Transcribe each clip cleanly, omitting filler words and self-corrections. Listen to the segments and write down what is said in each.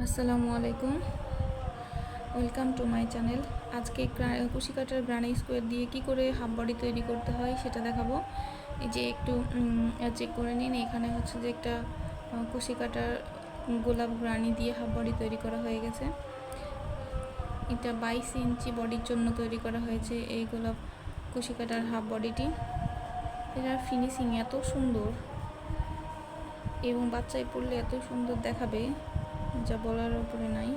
আসসালামু আলাইকুম, welcome to my channel. আজকে কুশি কাটার গ্রানি স্কোয়ার দিয়ে কি করে হাফ বডি তৈরি করতে হয় সেটা দেখাবো। এই যে একটু চেক করে নিন, এখানে হচ্ছে যে একটা কুশি কাটার গোলাপ গ্রানি দিয়ে হাফ বডি তৈরি করা হয়ে গেছে। এটা 22 ইঞ্চি বডির জন্য তৈরি করা হয়েছে এই গোলাপ কুশি কাটার হাফ বডিটি। এটার ফিনিশিং এত সুন্দর এবং বাচ্চায় পরলে এত সুন্দর দেখাবে যা বলার উপরে নাই।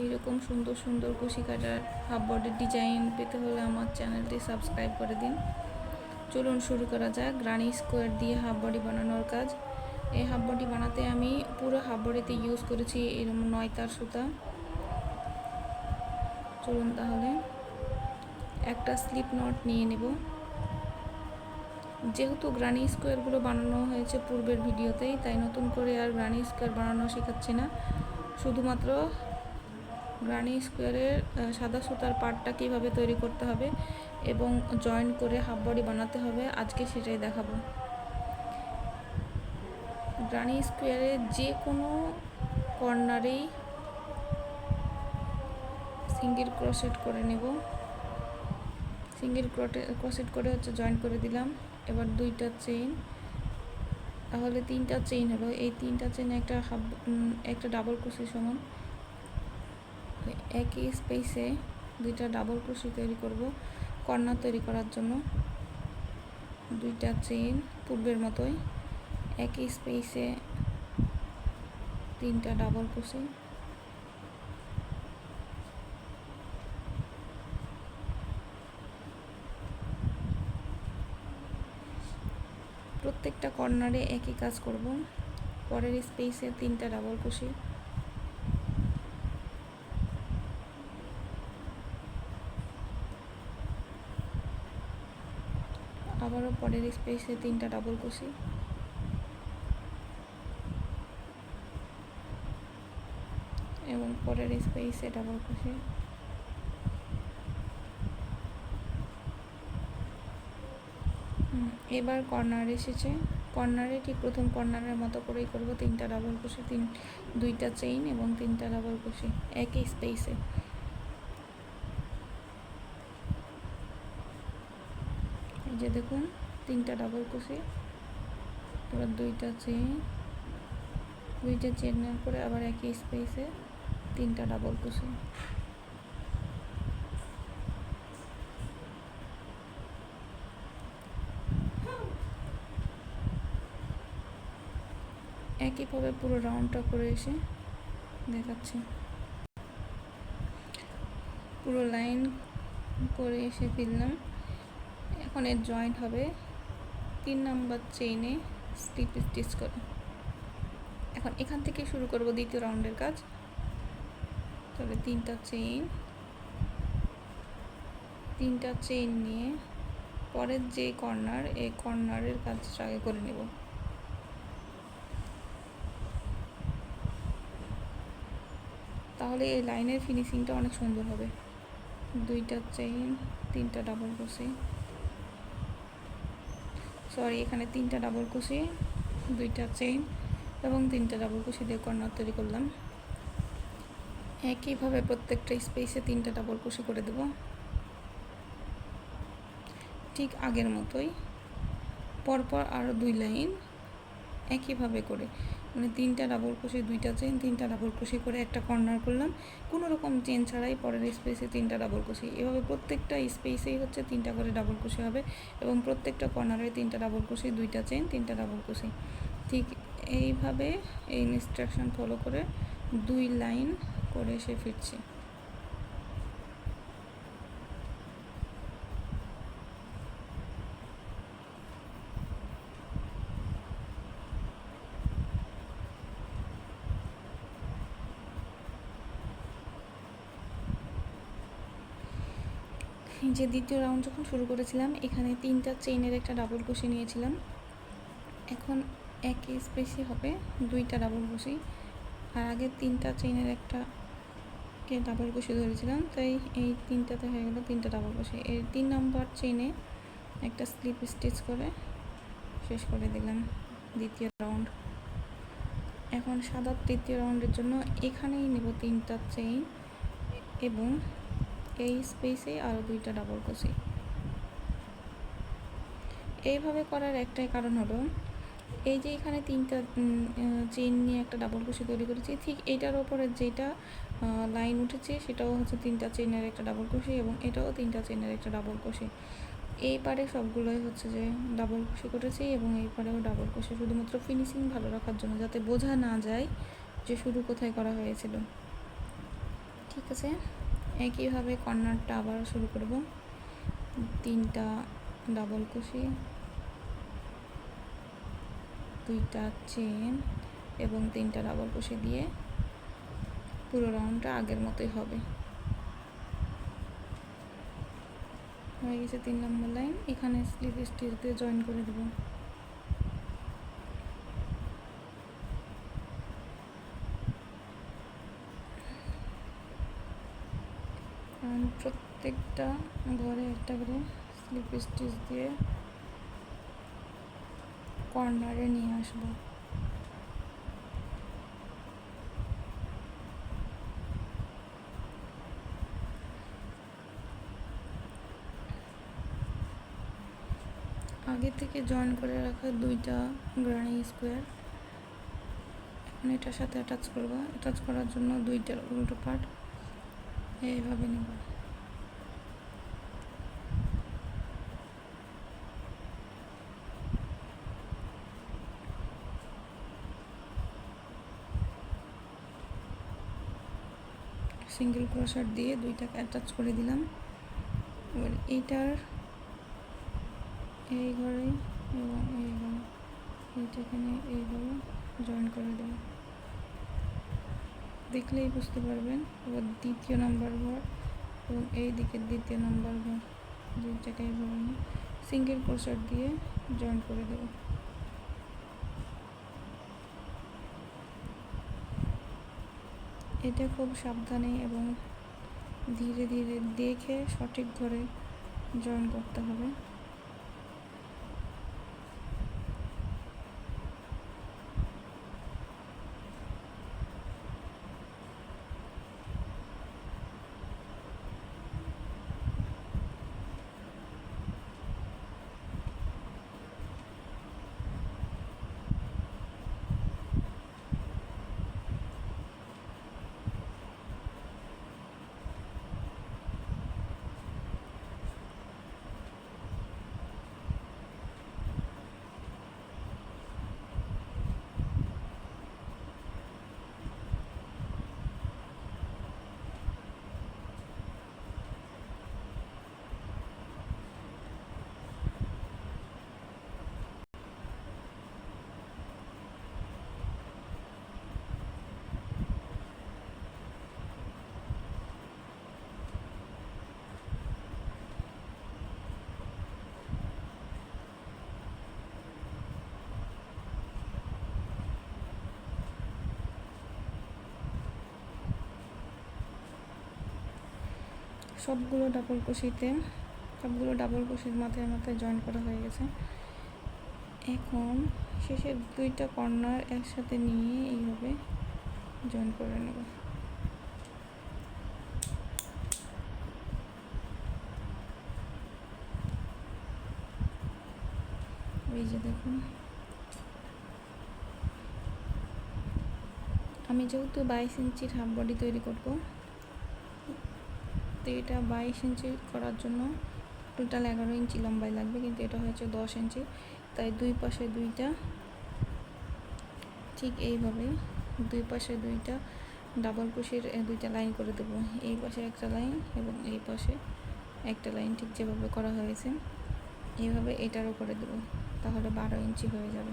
এইরকম সুন্দর সুন্দর কুশি কাটার হাফ বডির ডিজাইন পেতে হলে আমার চ্যানেলটি সাবস্ক্রাইব করে দিন। চলুন শুরু করা যাক গ্রানি স্কোয়ার দিয়ে হাফ বডি বানানোর কাজ। এই হাফ বডি বানাতে আমি পুরো হাফ বডিতে ইউজ করেছি এরকম 9 তার সুতা। চলুন তাহলে একটা স্লিপ নট নিয়ে নেব। যেহেতু গ্রানি স্কোয়ারগুলো বানানো হয়েছে পূর্বের ভিডিওতেই, তাই নতুন করে আর গ্রানি স্কোয়ার বানানো শেখাচ্ছি না। শুধুমাত্র গ্রানি স্কোয়ারের সাদা সুতার পার্টটা কীভাবে তৈরি করতে হবে এবং জয়েন করে হাফ বডি বানাতে হবে আজকে সেটাই দেখাবো। গ্রানি স্কোয়ারের যে কোনো কর্নারেই সিঙ্গেল ক্রোশেট করে নেব। সিঙ্গেল ক্রোশেট করে হচ্ছে জয়েন করে দিলাম। এবার দুইটা চেইন, তাহলে 3টা চেইন হলো। এই 3টা চেইন একটা ডাবল ক্রোশের সমান। একই স্পেসে 2টা ডাবল ক্রোশি তৈরি করব কর্নার তৈরি করার জন্য। 2টা চেইন পূর্বের মতোই, একই স্পেসে 3টা ডাবল ক্রোশি। প্রত্যেকটা কর্নারে একই কাজ করব। পরের স্পেসে 3টা ডাবল ক্রোশি, আবারও পরের স্পেসে 3টা ডাবল ক্রোশি, এবং পরের স্পেসে ডাবল ক্রোশি। এবার কর্নার এসেছে, কর্নারে ঠিক প্রথম কর্নারের মতো করেই করব। 3টা ডাবল ক্রোশি, 2টা চেইন এবং 3টা ডাবল ক্রোশি একই স্পেসে। এই যে দেখুন 3টা ডাবল ক্রোশি, এবার 2টা চেইনের পরে আবার একই স্পেসে 3টা ডাবল ক্রোশি। একইভাবে পুরো রাউন্ডটা করে এসে দেখাচ্ছি। পুরো লাইন করে এসে ফিরলাম। এখন এর জয়েন্ট হবে 3 নাম্বার চেইনে স্লিপ স্টিচ করে। এখন এখান থেকে শুরু করব দ্বিতীয় রাউন্ডের কাজ। তবে 3টা চেইন নিয়ে পরের যে কর্নার, এই কর্নারের কাজটা আগে করে নেব। তাহলে এই লাইনের ফিনিশিংটা অনেক সুন্দর হবে। 2টা চেইন, 3টা ডাবল ক্রোশি, এখানে 3টা ডাবল ক্রোশি, 2টা চেইন এবং 3টা ডাবল ক্রোশি দিয়ে কর্নার তৈরি করলাম। একইভাবে প্রত্যেকটা স্পেসে 3টা ডাবল ক্রোশি করে দেব, ঠিক আগের মতোই। পরপর আরও 2 লাইন একইভাবে করে, মানে 3টা ডাবল ক্রোশি, 2টা চেইন, 3টা ডাবল ক্রোশি করে একটা কর্নার করলাম কোনো রকম চেন ছাড়াই। পরের স্পেসে 3টা ডাবল ক্রোশি, এভাবে প্রত্যেকটা স্পেসেই হচ্ছে 3টা করে ডাবল ক্রোশি হবে এবং প্রত্যেকটা কর্নারে 3টা ডাবল ক্রোশি, 2টা চেইন, 3টা ডাবল ক্রোশি। ঠিক এইভাবে এই ইনস্ট্রাকশন ফলো করে 2 লাইন করে এসে ফিরছি। যে দ্বিতীয় রাউন্ড যখন শুরু করেছিলাম, এখানে 3টা চেইনের একটা ডাবল ক্রোশি নিয়েছিলাম। এখন একই স্পেসে হবে 2টা ডাবল ক্রোশি, আর আগে 3টা চেইনের একটা ডাবল ক্রোশি ধরেছিলাম, তাই এই 3টাতে হয়ে গেল 3টা ডাবল ক্রোশি। এর 3 নাম্বার চেইনে একটা স্লিপ স্টিচ করে শেষ করে দিলাম দ্বিতীয় রাউন্ড। এখন সাদা তৃতীয় রাউন্ডের জন্য এখানেই নেব 3টা চেইন এবং এই স্পেসে আরও 2টা ডাবল ক্রোশে। এইভাবে করার একটাই কারণ হলো, এই যে এখানে 3টা চেইন নিয়ে একটা ডাবল ক্রোশে তৈরি করেছি, ঠিক এইটার ওপরে যেটা লাইন উঠেছে সেটাও হচ্ছে 3টা চেইনের একটা ডাবল ক্রোশে এবং এটাও 3টা চেইনের একটা ডাবল ক্রোশে। এই পারে সবগুলোই হচ্ছে যে ডাবল ক্রোশে করেছি এবং এই পারেও ডাবল ক্রোশে, শুধুমাত্র ফিনিশিং ভালো রাখার জন্য, যাতে বোঝা না যায় যে শুরু কোথায় করা হয়েছিল। ঠিক আছে, একইভাবে কর্নারটা আবার শুরু করব। 3টা ডাবল ক্রোশে, 2টা চেন এবং 3টা ডাবল ক্রোশে দিয়ে পুরো রাউন্ডটা আগের মতোই হবে। হয়ে গেছে 3 নম্বর লাইন। এখানে স্লিপ স্টিচ দিয়ে জয়েন করে দেব। প্রত্যেকটা ঘরে একটা করে স্লিপ স্টিচ দিয়ে কর্নারে নিয়ে আসবো। আগে থেকে জয়েন করে রাখা 2টা গ্রানি স্কোয়ার এখন এটার সাথে অ্যাটাচ করব। অ্যাটাচ করার জন্য 2টার উল্টো পার্ট এইভাবে নেব। সিঙ্গেল ক্রোশেট দিয়ে 2টাকে অ্যাটাচ করে দিলাম। এবার এইটার এই ঘরে এবং এই ঘরে এইটাকে নিয়ে এইভাবে জয়েন করে দেব। দেখলেই বুঝতে পারবেন। এবার দ্বিতীয় নাম্বার ঘর এবং এই দিকের দ্বিতীয় নাম্বার ঘর, 2টাকে এইভাবে নিয়ে সিঙ্গেল ক্রোশেট দিয়ে জয়েন করে দেব। এটা খুব সাবধানে এবং ধীরে ধীরে দেখে সঠিক ঘরে জয়েন করতে হবে। সবগুলো ডাবল ক্রোশের মাথায় মাথায় জয়েন করা হয়ে গেছে। এখন শেষের 2টা কর্নার একসাথে নিয়ে এইভাবে জয়েন করে নেব। এই যে দেখুন, আমি যেহেতু 22 ইঞ্চির হাফ বডি তৈরি করব, তো এটা 22 ইঞ্চি করার জন্য টোটাল 11 ইঞ্চি লম্বাই লাগবে, কিন্তু এটা হয়েছে 10 ইঞ্চি। তাই 2 পাশে 2টা, ঠিক এইভাবে 2 পাশে 2টা ডাবল ক্রোশের 2টা লাইন করে দেবো। এই পাশে একটা লাইন এবং এই পাশে একটা লাইন, ঠিক যেভাবে করা হয়েছে এইভাবে এটারও করে দেবো, তাহলে 12 ইঞ্চি হয়ে যাবে।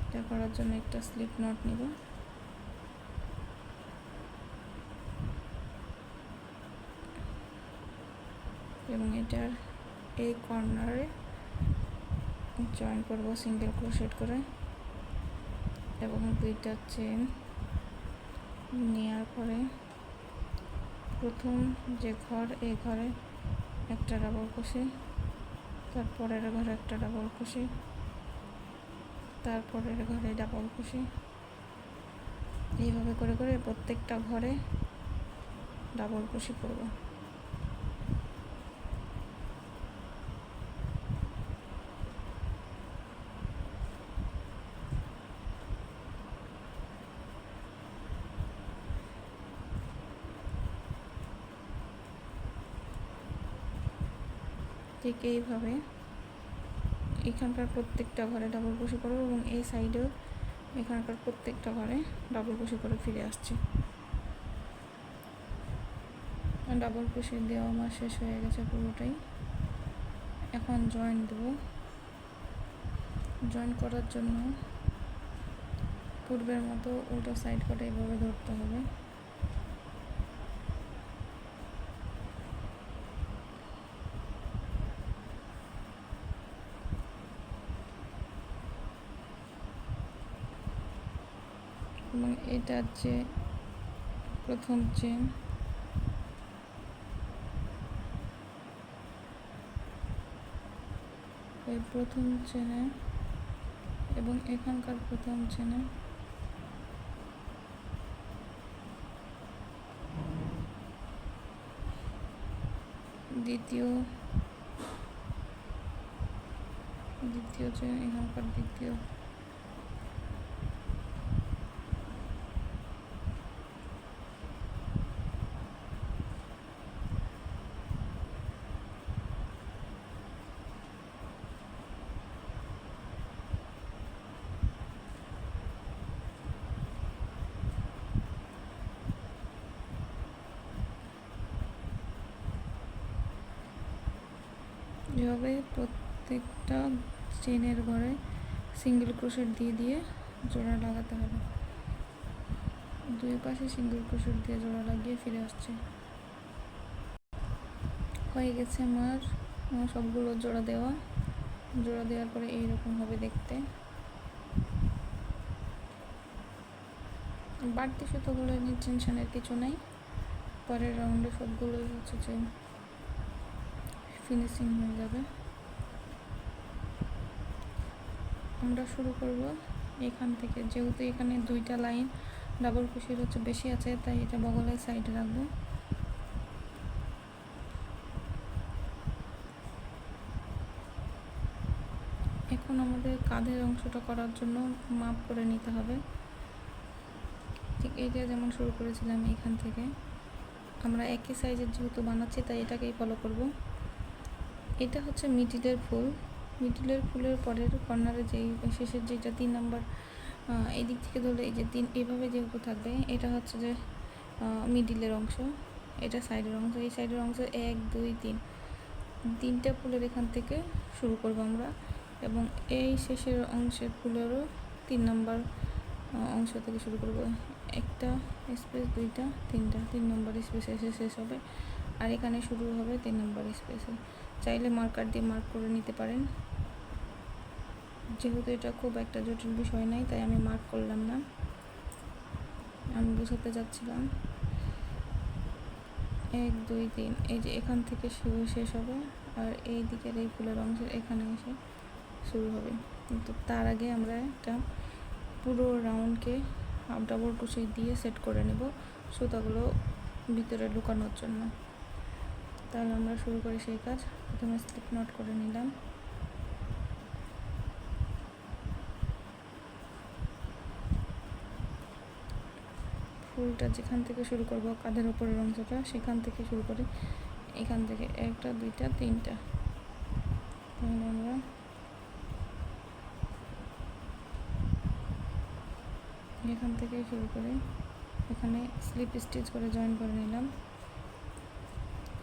এটা করার জন্য একটা স্লিপ নট নেব। এবং এটার এই কর্নারে জয়েন করব সিঙ্গেল ক্রোশেট করে এবং 2টা চেন নেওয়ার পরে প্রথম যে ঘর, এই ঘরে একটা ডাবল ক্রোশে তারপরের ঘরে একটা ডাবল কুশি, তারপরের ঘরে ডাবল কুশি, এইভাবে করে করে প্রত্যেকটা ঘরে ডাবল কুশি করব। ঠিক এইভাবে এখানকার প্রত্যেকটা ঘরে ডাবল কুশি করব এবং এই সাইডেও এখানকার প্রত্যেকটা ঘরে ডাবল কুশি করে ফিরে আসছি। ডাবল কুশি দেওয়া আমার শেষ হয়ে গেছে পুরোটাই। এখন জয়েন দেব। জয়েন করার জন্য পূর্বের মতো উল্টো সাইড করে এভাবে ধরতে হবে। এবং এটা যে প্রথম চেন, এই প্রথম চেনে এবং এখানকার প্রথম চেনে দ্বিতীয় চেন, এখানকার দ্বিতীয়, এভাবে প্রত্যেকটা চেনের ঘরে সিঙ্গেল ক্রোশেট দিয়ে দিয়ে জোড়া লাগাতে হবে। দুই পাশে সিঙ্গেল ক্রোশেট দিয়ে জোড়া লাগিয়ে ফিরে আসছে। হয়ে গেছে আমার সবগুলো জোড়া দেওয়ার পরে এইরকম হবে দেখতে। বাড়তি সুতোগুলো নিয়ে টেনশনের কিছু নাই, পরের রাউন্ডে সবগুলোই হচ্ছে যে ফিনিশিং হয়ে যাবে। আমরা শুরু করব এখান থেকে, যেহেতু এখানে দুইটা লাইন ডাবল কুশির হচ্ছে বেশি আছে, তাই এটা বগলের সাইডে রাখবো। এখন আমাদের কাঁধের অংশটা করার জন্য মাপ করে নিতে হবে। ঠিক এইটা যেমন শুরু করেছিলাম এখান থেকে, আমরা একই সাইজের যেহেতু বানাচ্ছি তাই এটাকেই ফলো করব। এটা হচ্ছে মিডিলের ফুল। মিডিলের ফুলের পরের কর্নারে যেই শেষের যেটা 3 নাম্বার, এই দিক থেকে ধরলে এই যে 3 এইভাবে যেহেতু থাকবে, এটা হচ্ছে যে মিডিলের অংশ, এটা সাইডের অংশ। এই সাইডের অংশ 1 2 3 তিনটা ফুলের এখান থেকে শুরু করব আমরা, এবং এই শেষের অংশের ফুলেরও 3 নাম্বার অংশ থেকে শুরু করব। একটা স্পেস, দুইটা, তিনটা, 3 নম্বর স্পেসে এসে শেষ হবে, আর এখানে শুরু হবে 3 নম্বর স্পেসে। চাইলে মার্কার দিয়ে মার্ক করে নিতে পারেন, যেহেতু এটা খুব একটা জটিল বিষয় নাই তাই আমি মার্ক করলাম না, আমি বোঝাতে যাচ্ছিলাম। 1 2 3 এই যে এখান থেকে শেষ হবে, আর এই দিকের এই ফুলের অংশের এখানে এসে শুরু হবে। কিন্তু তার আগে আমরা একটা পুরো রাউন্ডকে হাফ ডাবল কুশি দিয়ে সেট করে নেব সুতাগুলো ভিতরে লুকানোর জন্য। তাহলে আমরা শুরু করি সেই কাজ। প্রথমে স্লিপ নট করে নিলাম, ফুলটা যেখান থেকে শুরু করব কাঁধের উপরের অংশটা সেখান থেকে শুরু করে, এখান থেকে 1 2 3 আমরা এখান থেকে শুরু করে এখানে স্লিপ স্টিচ করে জয়েন করে নিলাম।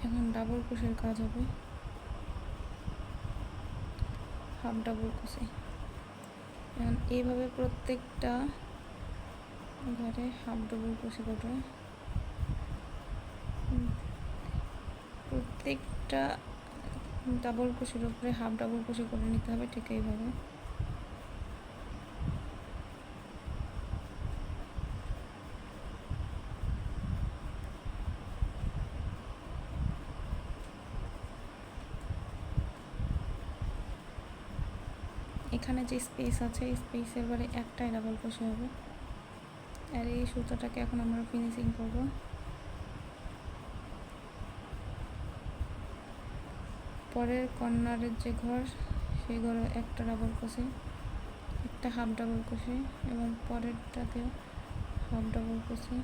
এখন ডাবল ক্রোশের কাজ হবে, হাফ ডাবল ক্রোশে। এখন এইভাবে প্রত্যেকটা ঘরে হাফ ডাবল ক্রোশে করবে, প্রত্যেকটা ডাবল ক্রোশের উপরে হাফ ডাবল ক্রোশে করে নিতে হবে, ঠিক এইভাবে। এখানে যে স্পেস আছে স্পেসের বারে একটাই ডাবল ক্রোশে হবে। আর এই সুতোটাকে এখন আমরা ফিনিশিং করব। পরের কর্নারের যে ঘর সেই ঘরে একটা ডাবল ক্রোশে, একটা হাফ ডাবল ক্রোশে এবং পরেরটাতেও হাফ ডাবল ক্রোশে।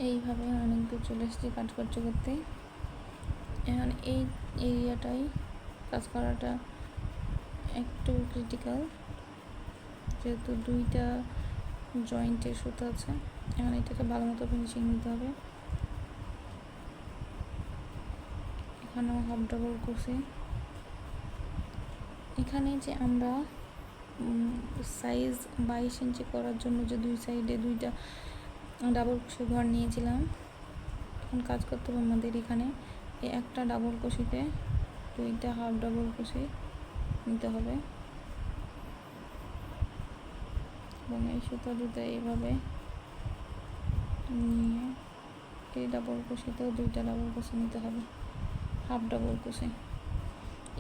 এইভাবে অনেক দূর চলে এসেছি কাজ করতে করতে। এখন এই এরিয়াটাই কাজ করাটা একটু ক্রিটিক্যাল, যেহেতু দুইটা জয়েন্টের সুতো আছে। এখন এটাকে ভালো মতো ফিনিশিং নিতে হবে। এখানেও হাফ ডাবল ক্রোশে। এখানে যে আমরা সাইজ 22 ইঞ্চি করার জন্য যে দুই সাইডে দুইটা ডাবল ক্রোশে ঘর নিয়েছিলাম, এখন কাজ করতে হবে আমাদের এখানে এই একটা ডাবল ক্রোশেতে দুইটা হাফ ডাবল ক্রোশে নিতে হবে এবং এই সুতো দুটো এইভাবে নিয়ে এই ডাবল ক্রোশেতেও দুইটা ডাবল ক্রোশে নিতে হবে, হাফ ডাবল ক্রোশে।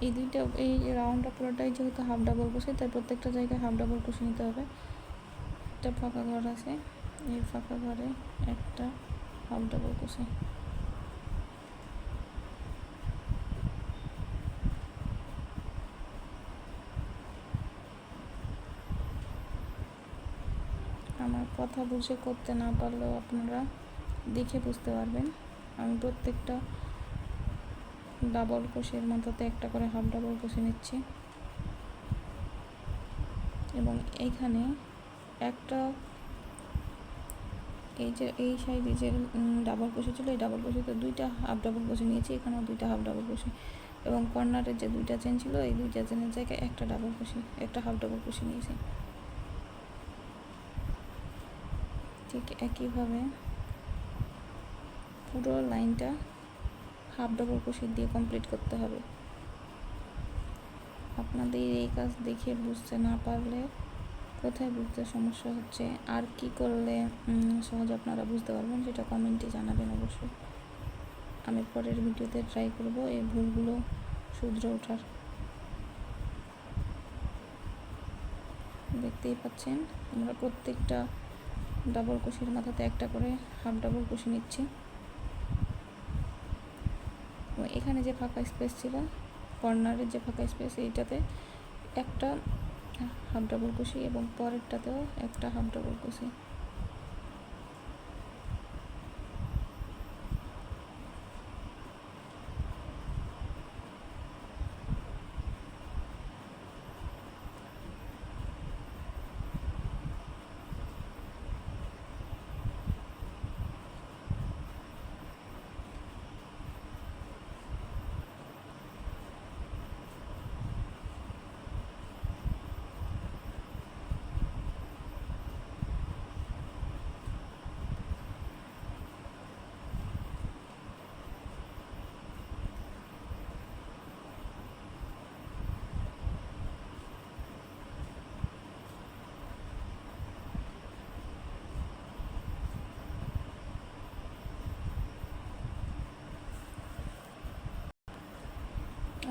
এই দুইটা এই রাউন্ডটা পুরোটাই যেহেতু হাফ ডাবল ক্রোশে, তাই প্রত্যেকটা জায়গায় হাফ ডাবল ক্রোশে নিতে হবে। একটা ফাঁকা ঘর আছে, এই ফাঁকা ঘরে একটা হাফ ডাবল ক্রোশে। আমার কথা বুঝে করতে না পারলেও আপনারা দেখে বুঝতে পারবেন। আমি প্রত্যেকটা ডাবল ক্রোশের মধ্যে একটা করে হাফ ডাবল ক্রোশে নিচ্ছি এবং এইখানে একটা এই যে এই সাইডে যে ডাবল ক্রোশে ছিল, এই ডাবল ক্রোশেতে দুইটা হাফ ডাবল ক্রোশে নিয়েছি, এখানেও দুইটা হাফ ডাবল ক্রোশে এবং কর্নারের যে দুইটা চেন ছিল এই দুইটা চেনের জায়গায় একটা ডাবল ক্রোশে, একটা হাফ ডাবল ক্রোশে নিয়েছি। ঠিক একইভাবে পুরো লাইনটা হাফ ডাবল ক্রোশে দিয়ে কমপ্লিট করতে হবে। আপনাদের এই কাজ দেখে বুঝতে না পারলে কোথায় বুঝতে সমস্যা হচ্ছে আর কি করলে সহজ আপনারা বুঝতে পারবেন সেটা কমেন্টে জানাবেন অবশ্যই। আমি পরের ভিডিওতে ট্রাই করব এই ভুলগুলো শুধরে ওঠার। দেখতেই পাচ্ছেন আমরা প্রত্যেকটা ডাবল ক্রোশের মাথাতে একটা করে হাফ ডাবল ক্রোশে নিচ্ছি। এখানে যে ফাঁকা স্পেস ছিল, কর্নারের যে ফাঁকা স্পেস, এইটাতে একটা হাফ ডাবল ক্রোশে এবং পরেরটাতেও একটা হাফ ডাবল ক্রোশে।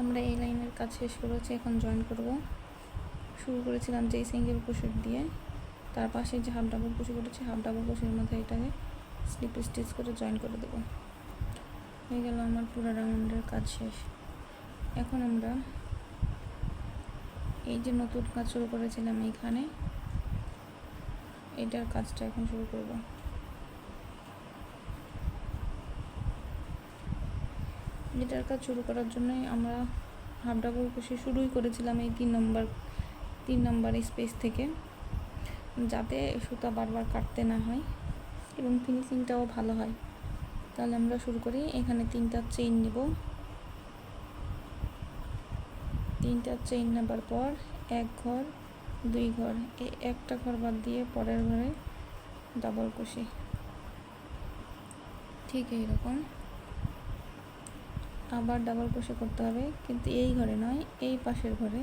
আমরা এই লাইনের কাজ শেষ করেছি, এখন জয়েন করব। শুরু করেছিলাম যে সিঙ্গেল ক্রোশেট দিয়ে, তার পাশে যে হাফ ডাবল ক্রোশে করেছি হাফ ডাবল ক্রোশের মধ্যে এটাকে স্লিপ স্টিচ করে জয়েন করে দেব। হয়ে গেল আমার পুরো রাউন্ডের কাজ শেষ। এখন আমরা এই যে নতুন কাজ শুরু করেছিলাম এইখানে, এটার কাজটা এখন শুরু করব। এটার কাজ শুরু করার জন্যই আমরা হাফ ডাবল ক্রোশে শুরুই করেছিলাম এই তিন নম্বর স্পেস থেকে। যাতে সুতা বারবার কাটতে না হয় এবং ফিনিশিংটাও ভালো হয়। তাহলে আমরা শুরু করি। এখানে 3টা চেইন নেব। 3টা চেইন নেবার পর 1 ঘর 2 ঘর, এই একটা ঘর বাদ দিয়ে পরের ঘরে ডাবল কুশি। ঠিক এইরকম আবার ডাবল কুশি করতে হবে, কিন্তু এই ঘরে নয়, এই পাশের ঘরে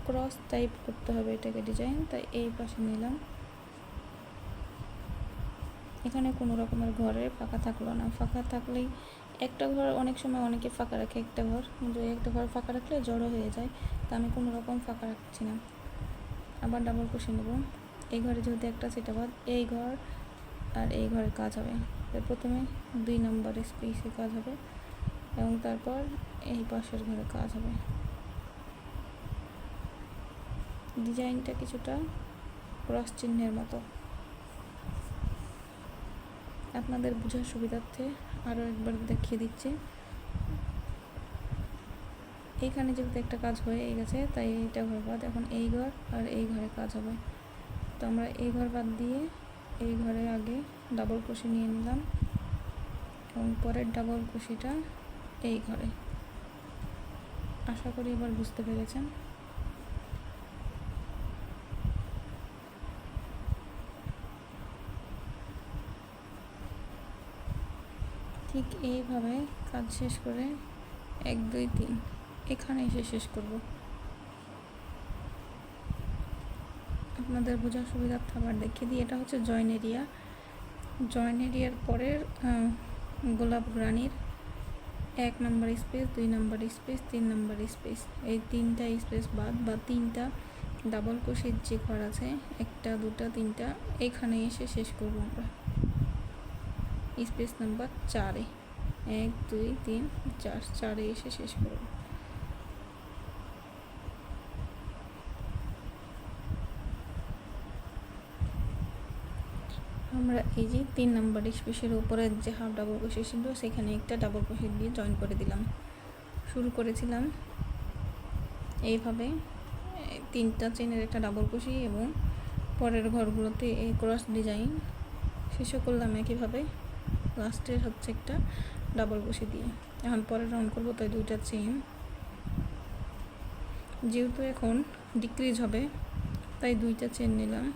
ক্রস টাইপ করতে হবে এটাকে ডিজাইন, তাই এই পাশে নিলাম। এখানে কোনো রকমের ঘরে ফাঁকা থাকলো না। ফাঁকা থাকলেই একটা ঘর, অনেক সময় অনেকে ফাঁকা রাখে একটা ঘর, কিন্তু একটা ঘর ফাঁকা রাখলে জড়ো হয়ে যায়, তা আমি কোনো রকম ফাঁকা রাখছি না। আবার ডাবল কুশি নেব। এই ঘরে যেহেতু একটা সেটা বাদ, এই ঘর আর এই ঘরের কাজ হবে। প্রথমে 2 নম্বর স্পেসে কাজ হবে এবং তারপর এই পাশের ঘরে কাজ হবে। ডিজাইনটা কিছুটা ক্রস চিহ্নের মতো। আপনাদের বোঝার সুবিধার্থে আরও একবার দেখিয়ে দিচ্ছি। এইখানে যেহেতু একটা কাজ হয়ে গেছে, তাই এইটা ঘর বাদ। এখন এই ঘর আর এই ঘরে কাজ হবে, তো আমরা এই ঘর বাদ দিয়ে এই ঘরে আগে ডাবল কুশি নিয়ে নিলাম এবং পরের ডাবল কুশিটা এই ঘরে। আশা করি এবার বুঝতে পেরেছেন। ঠিক এইভাবে কাজ শেষ করে 1 2 3 এখানে এসে শেষ করব। আপনাদের বোঝার সুবিধার্থে আবার দেখিয়ে দিই। এটা হচ্ছে জয়েন এরিয়া। জয়েন এরিয়ার পরের গোলাপ রানীর 1 নম্বর স্পেস, 2 নম্বর স্পেস, 3 নম্বর স্পেস, এই 3টা স্পেস বাদ বা 3টা ডাবল কুশির যে ঘর আছে, 1টা 2টা 3টা, এখানে এসে শেষ করব আমরা স্পেস নাম্বার 4-এ। 1 2 3 4, 4-এ এসে শেষ করব। আমরা এই যে 3 নম্বর স্পেসের উপরে যে হাফ ডাবল কুশি ছিল, সেখানে একটা ডাবল কুশি দিয়ে জয়েন করে দিলাম। শুরু করেছিলাম এইভাবে 3টা চেনের একটা ডাবল কুশি এবং পরের ঘরগুলোতে এই ক্রস ডিজাইন। শেষও করলাম একইভাবে, লাস্টের হচ্ছে একটা ডাবল কুশি দিয়ে। এখন পরের রাউন্ড করবো, তাই 2টা চেইন। যেহেতু এখন ডিক্রিজ হবে, তাই 2টা চেন নিলাম।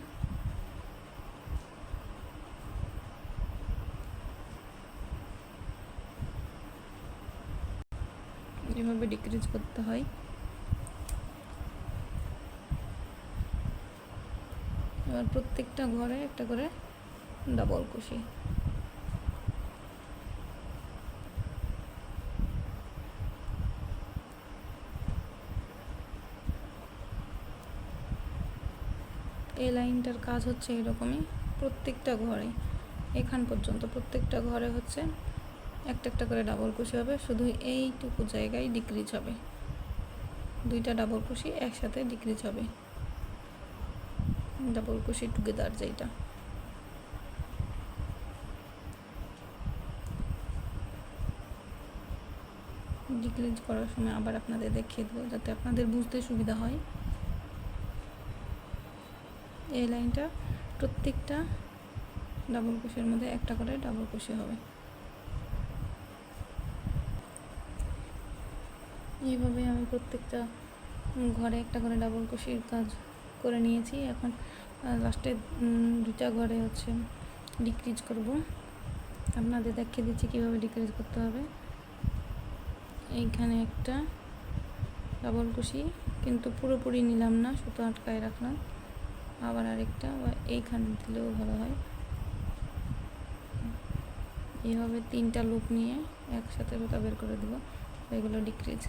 এভাবে ডিক্রিজ করতে হয়। এবার প্রত্যেকটা ঘরে একটা করে ডাবল কুশি। এই লাইনটার কাজ হচ্ছে এরকমই। প্রত্যেকটা ঘরে এখান পর্যন্ত প্রত্যেকটা ঘরে হচ্ছে একটা একটা করে ডাবল কুশি হবে, শুধু এইটুকু জায়গায় ডিক্রিজ হবে। 2টা ডাবল কুশি একসাথে ডিক্রিজ হবে, ডাবল কুশি টুগেদার যেটা। ডিক্রিজ করার সময় আবার আপনাদের দেখিয়ে দেবো, যাতে আপনাদের বুঝতে সুবিধা হয়। এই লাইনটা প্রত্যেকটা ডাবল কুশির মধ্যে একটা করে ডাবল কুশি হবে। এইভাবে আমি প্রত্যেকটা ঘরে একটা করে ডাবল কুশির কাজ করে নিয়েছি। এখন লাস্টে 2টা ঘরে হচ্ছে ডিক্রিজ করব। আপনাদের দেখিয়ে দিচ্ছি কীভাবে ডিক্রিজ করতে হবে। এইখানে একটা ডাবল কুশি, কিন্তু পুরোপুরি নিলাম না, সুতো আটকায় রাখলাম। আবার আরেকটা, বা এইখানে দিলেও ভালো হয়। এইভাবে 3টা লুপ নিয়ে একসাথে সুতা বের করে দেবো, এগুলো ডিক্রিজ।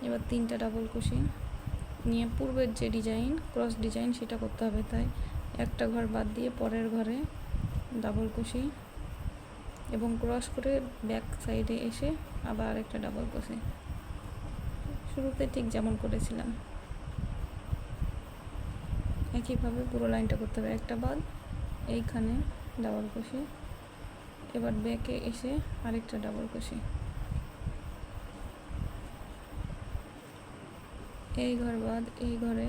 এবার 3টা ডাবল কুশি নিয়ে পূর্বের যে ডিজাইন ক্রস ডিজাইন সেটা করতে হবে, তাই একটা ঘর বাদ দিয়ে পরের ঘরে ডাবল কুশি এবং ক্রস করে ব্যাক সাইডে এসে আবার একটা ডাবল কুশি। শুরুতে ঠিক যেমন করেছিলাম একইভাবে পুরো লাইনটা করতে হবে। একটা বাদ এইখানে ডাবল কুশি, এবার ব্যাকে এসে আরেকটা ডাবল কুশি। এই ঘর বাদ এই ঘরে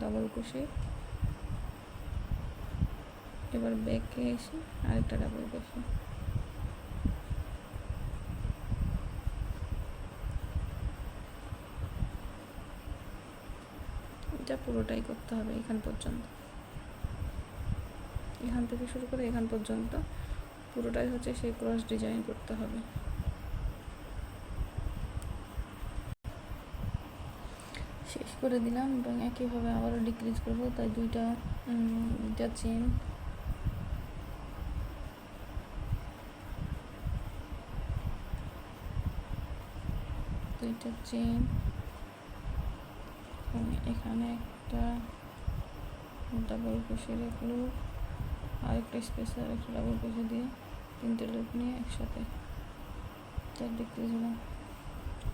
ডাবল ক্রোশে, এবার ব্যাকে এসে আরেকটা ডাবল ক্রোশে, এটা পুরোটাই করতে হবে এখান পর্যন্ত, এখান থেকে শুরু করে এখান পর্যন্ত পুরোটাই হচ্ছে সেই ক্রস ডিজাইন করতে হবে। শেষ করে দিলাম এবং একইভাবে আবারও ডিক্রিজ করব, তাই দুইটা চেন, এখানে একটা ডাবল ক্রোশে লুপ, আরেকটা স্পেসে আরেকটা ডাবল ক্রোশে দিয়ে 3টে লুপ নিয়ে একসাথে তার ডিক্রিজ হলাম।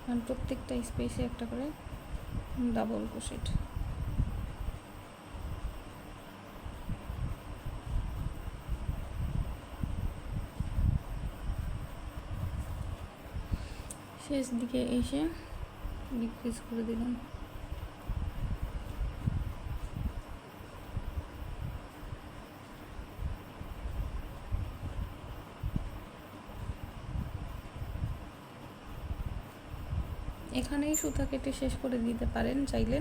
কারণ প্রত্যেকটা স্পেসে একটা করে ডাবল ক্রোশেট। শেষ দিকে এসে ডিক্রিজ করে দিলাম। এখানেই সুতা কেটে শেষ করে দিতে পারেন চাইলে,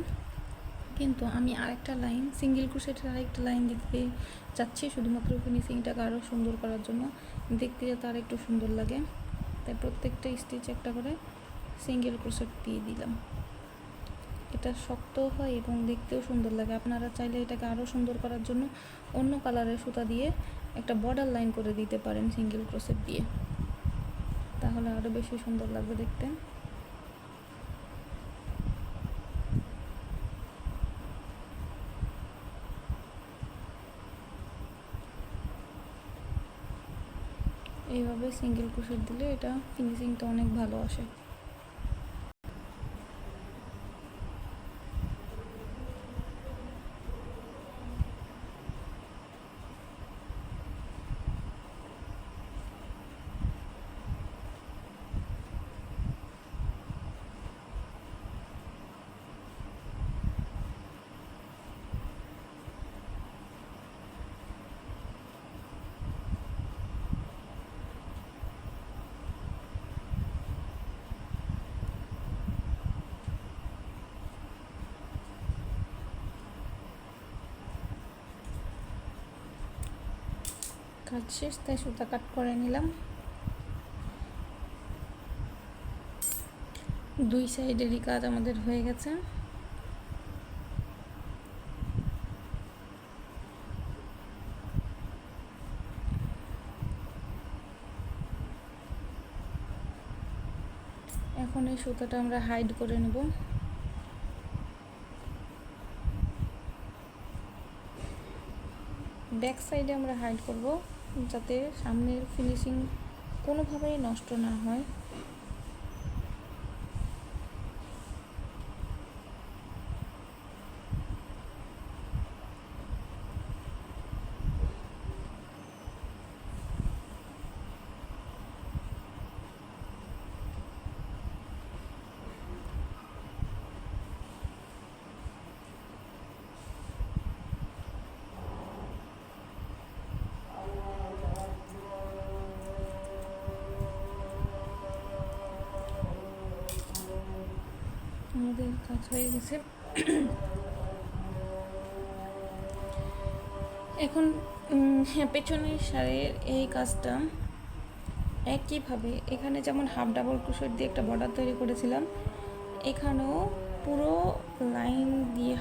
কিন্তু আমি আরেকটা লাইন সিঙ্গেল ক্রোশেটের আরেকটা লাইন দিতে চাচ্ছি শুধুমাত্র ফিনিশিংটাকে আরও সুন্দর করার জন্য, দেখতে যাতে আর একটু সুন্দর লাগে, তাই প্রত্যেকটা স্টিচ একটা করে সিঙ্গেল ক্রোশেট দিয়ে দিলাম। এটা শক্ত হয় এবং দেখতেও সুন্দর লাগে। আপনারা চাইলে এটাকে আরও সুন্দর করার জন্য অন্য কালারের সুতা দিয়ে একটা বর্ডার লাইন করে দিতে পারেন সিঙ্গেল ক্রোশেট দিয়ে, তাহলে আরও বেশি সুন্দর লাগবে দেখতে। এইভাবে সিঙ্গেল ক্রোশেট দিলে এটা ফিনিশিংটা অনেক ভালো আসে। কাজ শেষ, তাই সুতা কাট করে নিলাম। দুই সাইডেরই কাজ আমাদের হয়ে গেছে। এখন এই সুতাটা আমরা হাইড করে নেব। ব্যাক সাইডে আমরা হাইড করব যাতে সামনের ফিনিশিং কোনোভাবেই নষ্ট না হয়। আমাদের কাজ হয়ে গেছে। এখন পেছনের শাড়ির এই কাজটা একইভাবে এখানে যেমন হাফ ডাবল ক্রোশেট দিয়ে একটা বর্ডার তৈরি করেছিলাম, এখানেও পুরো লাইন দিয়ে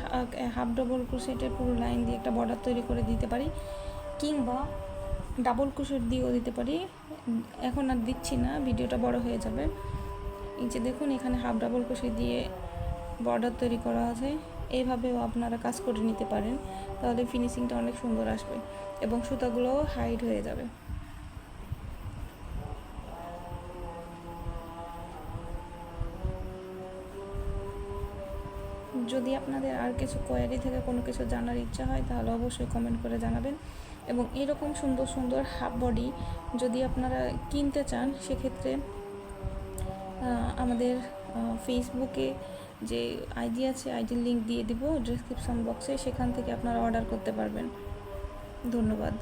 হাফ ডাবল ক্রোশেটের পুরো লাইন দিয়ে একটা বর্ডার তৈরি করে দিতে পারি, কিংবা ডাবল ক্রোশেট দিয়েও দিতে পারি। এখন আর দিচ্ছি না, ভিডিওটা বড় হয়ে যাবে। এই যে দেখুন এখানে হাফ ডাবল ক্রোশেট দিয়ে বর্ডার তৈরি করা আছে, এইভাবেও আপনারা কাজ করে নিতে পারেন, তাহলে ফিনিশিংটা অনেক সুন্দর আসবে এবং সুতাগুলোও হাইড হয়ে যাবে। যদি আপনাদের আর কিছু কোয়ারি থেকে কোনো কিছু জানার ইচ্ছা হয় তাহলে অবশ্যই কমেন্ট করে জানাবেন, এবং এরকম সুন্দর সুন্দর হাফ বডি যদি আপনারা কিনতে চান সেক্ষেত্রে আমাদের ফেসবুকে যে আইডি আছে, আইডির লিঙ্ক দিয়ে দিব ডেসক্রিপশন বক্সে, সেখান থেকে আপনারা অর্ডার করতে পারবেন। ধন্যবাদ।